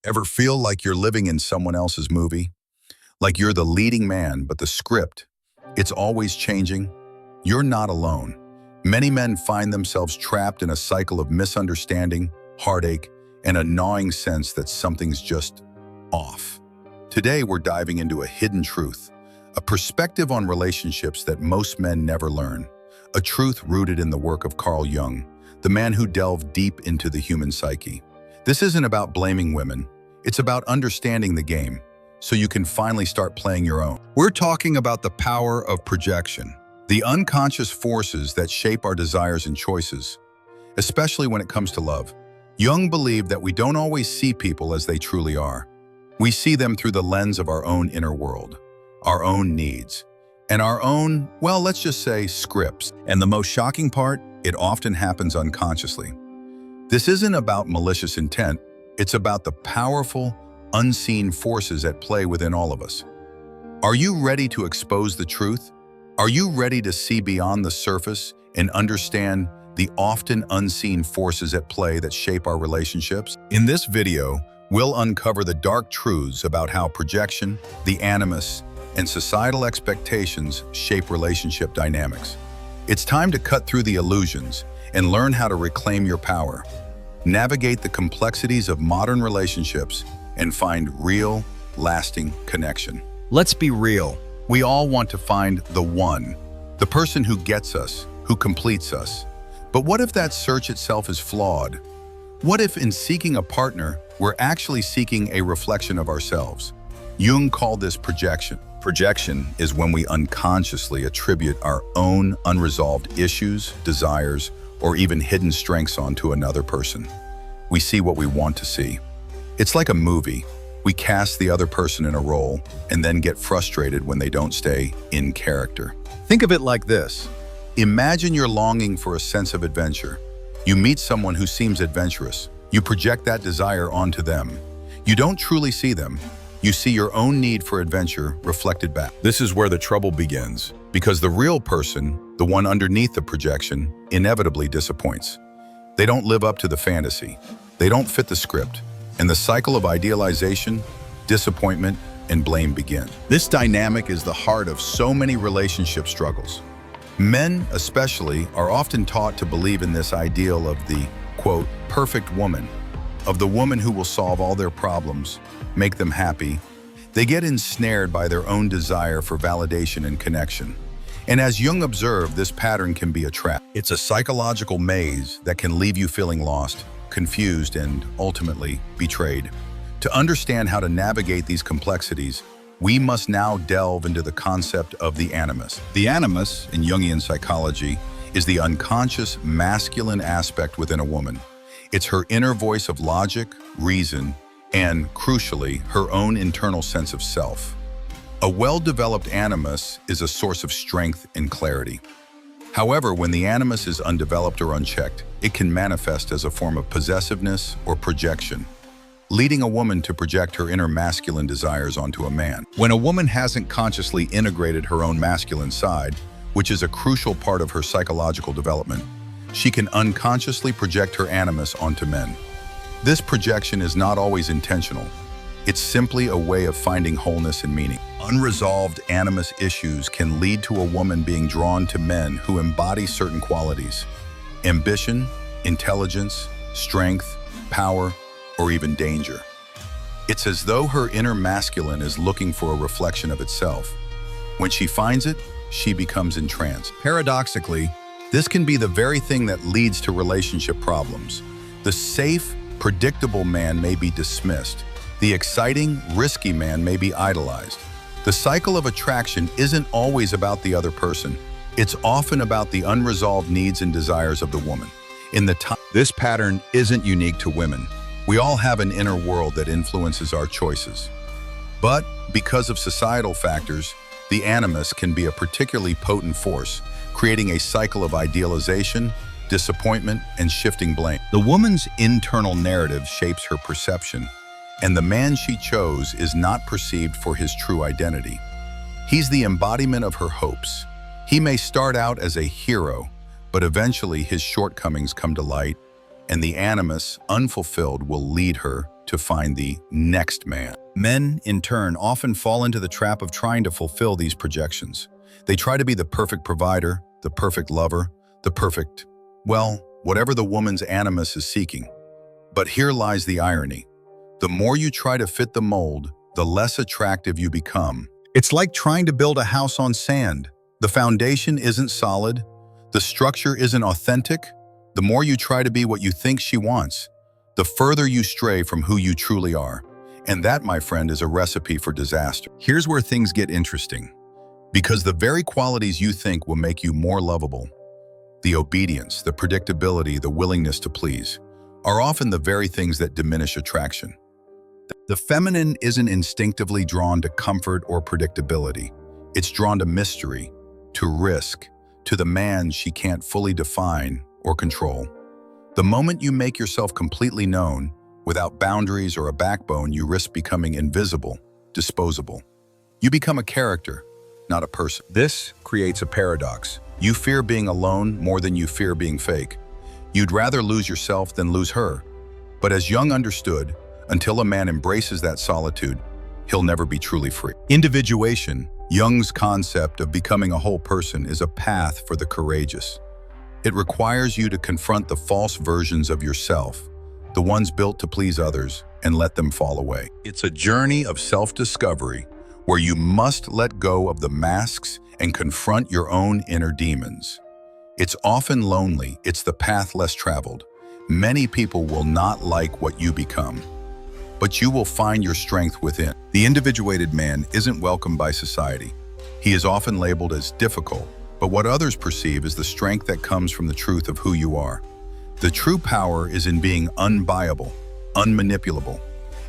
Ever feel like you're living in someone else's movie? Like you're the leading man, but the script, it's always changing? You're not alone. Many men find themselves trapped in a cycle of misunderstanding, heartache, and a gnawing sense that something's just off. Today, we're diving into a hidden truth, a perspective on relationships that most men never learn, a truth rooted in the work of Carl Jung, the man who delved deep into the human psyche. This isn't about blaming women, it's about understanding the game, so you can finally start playing your own. We're talking about the power of projection, the unconscious forces that shape our desires and choices, especially when it comes to love. Jung believed that we don't always see people as they truly are. We see them through the lens of our own inner world, our own needs, and our own, well, let's just say, scripts. And the most shocking part, it often happens unconsciously. This isn't about malicious intent, it's about the powerful, unseen forces at play within all of us. Are you ready to expose the truth? Are you ready to see beyond the surface and understand the often unseen forces at play that shape our relationships? In this video, we'll uncover the dark truths about how projection, the animus, and societal expectations shape relationship dynamics. It's time to cut through the illusions and learn how to reclaim your power, navigate the complexities of modern relationships, and find real, lasting connection. Let's be real. We all want to find the one, the person who gets us, who completes us. But what if that search itself is flawed? What if in seeking a partner, we're actually seeking a reflection of ourselves? Jung called this projection. Projection is when we unconsciously attribute our own unresolved issues, desires, or even hidden strengths onto another person. We see what we want to see. It's like a movie. We cast the other person in a role and then get frustrated when they don't stay in character. Think of it like this. Imagine you're longing for a sense of adventure. You meet someone who seems adventurous. You project that desire onto them. You don't truly see them. You see your own need for adventure reflected back. This is where the trouble begins, because the real person, the one underneath the projection, inevitably disappoints. They don't live up to the fantasy. They don't fit the script. And the cycle of idealization, disappointment, and blame begin. This dynamic is the heart of so many relationship struggles. Men, especially, are often taught to believe in this ideal of the, quote, perfect woman, of the woman who will solve all their problems, make them happy. They get ensnared by their own desire for validation and connection. And as Jung observed, this pattern can be a trap. It's a psychological maze that can leave you feeling lost, confused, and ultimately betrayed. To understand how to navigate these complexities, we must now delve into the concept of the animus. The animus, in Jungian psychology, is the unconscious masculine aspect within a woman. It's her inner voice of logic, reason, and, crucially, her own internal sense of self. A well-developed animus is a source of strength and clarity. However, when the animus is undeveloped or unchecked, it can manifest as a form of possessiveness or projection, leading a woman to project her inner masculine desires onto a man. When a woman hasn't consciously integrated her own masculine side, which is a crucial part of her psychological development, she can unconsciously project her animus onto men. This projection is not always intentional. It's simply a way of finding wholeness and meaning. Unresolved animus issues can lead to a woman being drawn to men who embody certain qualities: ambition, intelligence, strength, power, or even danger. It's as though her inner masculine is looking for a reflection of itself. When she finds it, she becomes entranced. Paradoxically, this can be the very thing that leads to relationship problems. The safe, predictable man may be dismissed. The exciting, risky man may be idolized. The cycle of attraction isn't always about the other person. It's often about the unresolved needs and desires of the woman. This pattern isn't unique to women. We all have an inner world that influences our choices. But because of societal factors, the animus can be a particularly potent force, creating a cycle of idealization, disappointment, and shifting blame. The woman's internal narrative shapes her perception, and the man she chose is not perceived for his true identity. He's the embodiment of her hopes. He may start out as a hero, but eventually his shortcomings come to light, and the animus, unfulfilled, will lead her to find the next man. Men, in turn, often fall into the trap of trying to fulfill these projections. They try to be the perfect provider, the perfect lover, the perfect, well, whatever the woman's animus is seeking. But here lies the irony. The more you try to fit the mold, the less attractive you become. It's like trying to build a house on sand. The foundation isn't solid. The structure isn't authentic. The more you try to be what you think she wants, the further you stray from who you truly are. And that, my friend, is a recipe for disaster. Here's where things get interesting. Because the very qualities you think will make you more lovable, the obedience, the predictability, the willingness to please, are often the very things that diminish attraction. The feminine isn't instinctively drawn to comfort or predictability. It's drawn to mystery, to risk, to the man she can't fully define or control. The moment you make yourself completely known, without boundaries or a backbone, you risk becoming invisible, disposable. You become a character, not a person. This creates a paradox. You fear being alone more than you fear being fake. You'd rather lose yourself than lose her. But as Jung understood, until a man embraces that solitude, he'll never be truly free. Individuation, Jung's concept of becoming a whole person, is a path for the courageous. It requires you to confront the false versions of yourself, the ones built to please others, and let them fall away. It's a journey of self-discovery where you must let go of the masks and confront your own inner demons. It's often lonely. It's the path less traveled. Many people will not like what you become, but you will find your strength within. The individuated man isn't welcomed by society. He is often labeled as difficult, but what others perceive is the strength that comes from the truth of who you are. The true power is in being unbuyable, unmanipulable.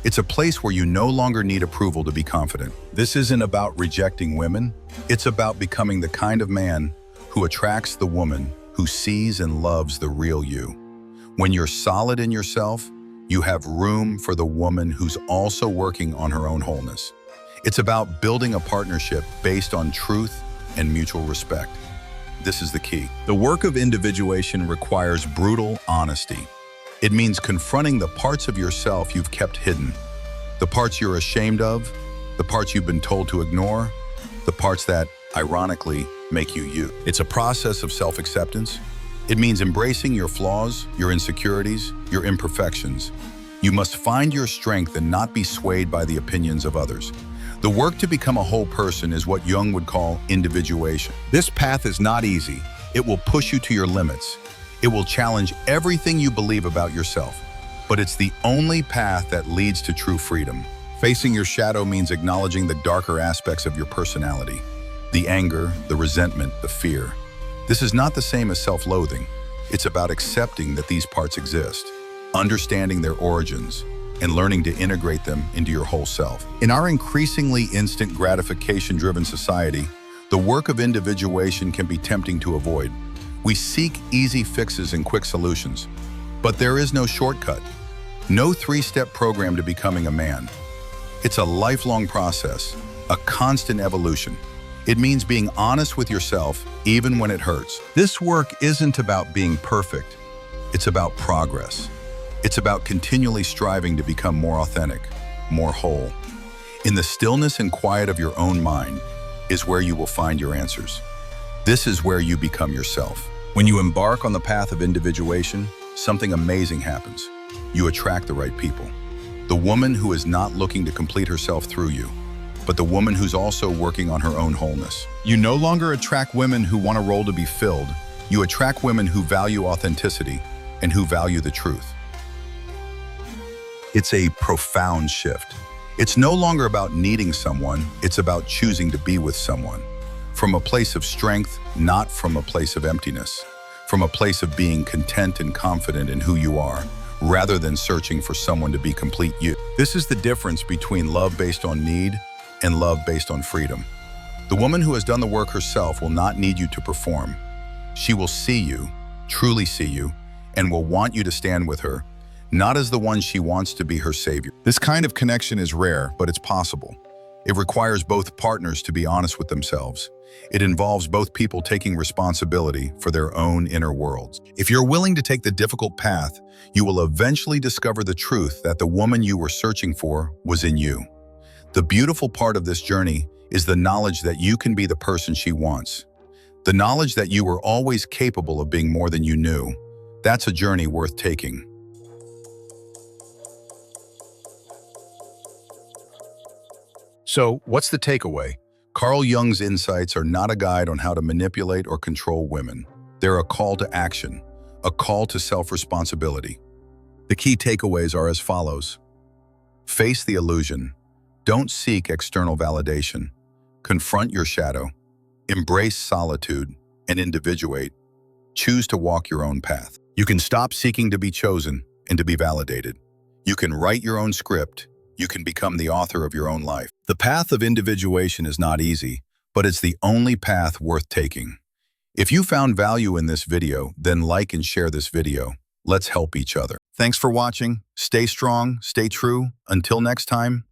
It's a place where you no longer need approval to be confident. This isn't about rejecting women. It's about becoming the kind of man who attracts the woman who sees and loves the real you. When you're solid in yourself, you have room for the woman who's also working on her own wholeness. It's about building a partnership based on truth and mutual respect. This is the key. The work of individuation requires brutal honesty. It means confronting the parts of yourself you've kept hidden, the parts you're ashamed of, the parts you've been told to ignore, the parts that, ironically, make you you. It's a process of self-acceptance. It means embracing your flaws, your insecurities, your imperfections. You must find your strength and not be swayed by the opinions of others. The work to become a whole person is what Jung would call individuation. This path is not easy. It will push you to your limits. It will challenge everything you believe about yourself. But it's the only path that leads to true freedom. Facing your shadow means acknowledging the darker aspects of your personality. The anger, the resentment, the fear. This is not the same as self-loathing. It's about accepting that these parts exist, understanding their origins, and learning to integrate them into your whole self. In our increasingly instant gratification-driven society, the work of individuation can be tempting to avoid. We seek easy fixes and quick solutions, but there is no shortcut, no three-step program to becoming a man. It's a lifelong process, a constant evolution. It means being honest with yourself, even when it hurts. This work isn't about being perfect. It's about progress. It's about continually striving to become more authentic, more whole. In the stillness and quiet of your own mind is where you will find your answers. This is where you become yourself. When you embark on the path of individuation, something amazing happens. You attract the right people. The woman who is not looking to complete herself through you, but the woman who's also working on her own wholeness. You no longer attract women who want a role to be filled. You attract women who value authenticity and who value the truth. It's a profound shift. It's no longer about needing someone, it's about choosing to be with someone. From a place of strength, not from a place of emptiness. From a place of being content and confident in who you are, rather than searching for someone to be complete you. This is the difference between love based on need and love based on freedom. The woman who has done the work herself will not need you to perform. She will see you, truly see you, and will want you to stand with her, not as the one she wants to be her savior. This kind of connection is rare, but it's possible. It requires both partners to be honest with themselves. It involves both people taking responsibility for their own inner worlds. If you're willing to take the difficult path, you will eventually discover the truth that the woman you were searching for was in you. The beautiful part of this journey is the knowledge that you can be the person she wants. The knowledge that you were always capable of being more than you knew. That's a journey worth taking. So, what's the takeaway? Carl Jung's insights are not a guide on how to manipulate or control women. They're a call to action, a call to self-responsibility. The key takeaways are as follows. Face the illusion. Don't seek external validation. Confront your shadow. Embrace solitude and individuate. Choose to walk your own path. You can stop seeking to be chosen and to be validated. You can write your own script. You can become the author of your own life. The path of individuation is not easy, but it's the only path worth taking. If you found value in this video, then like and share this video. Let's help each other. Thanks for watching. Stay strong, stay true. Until next time.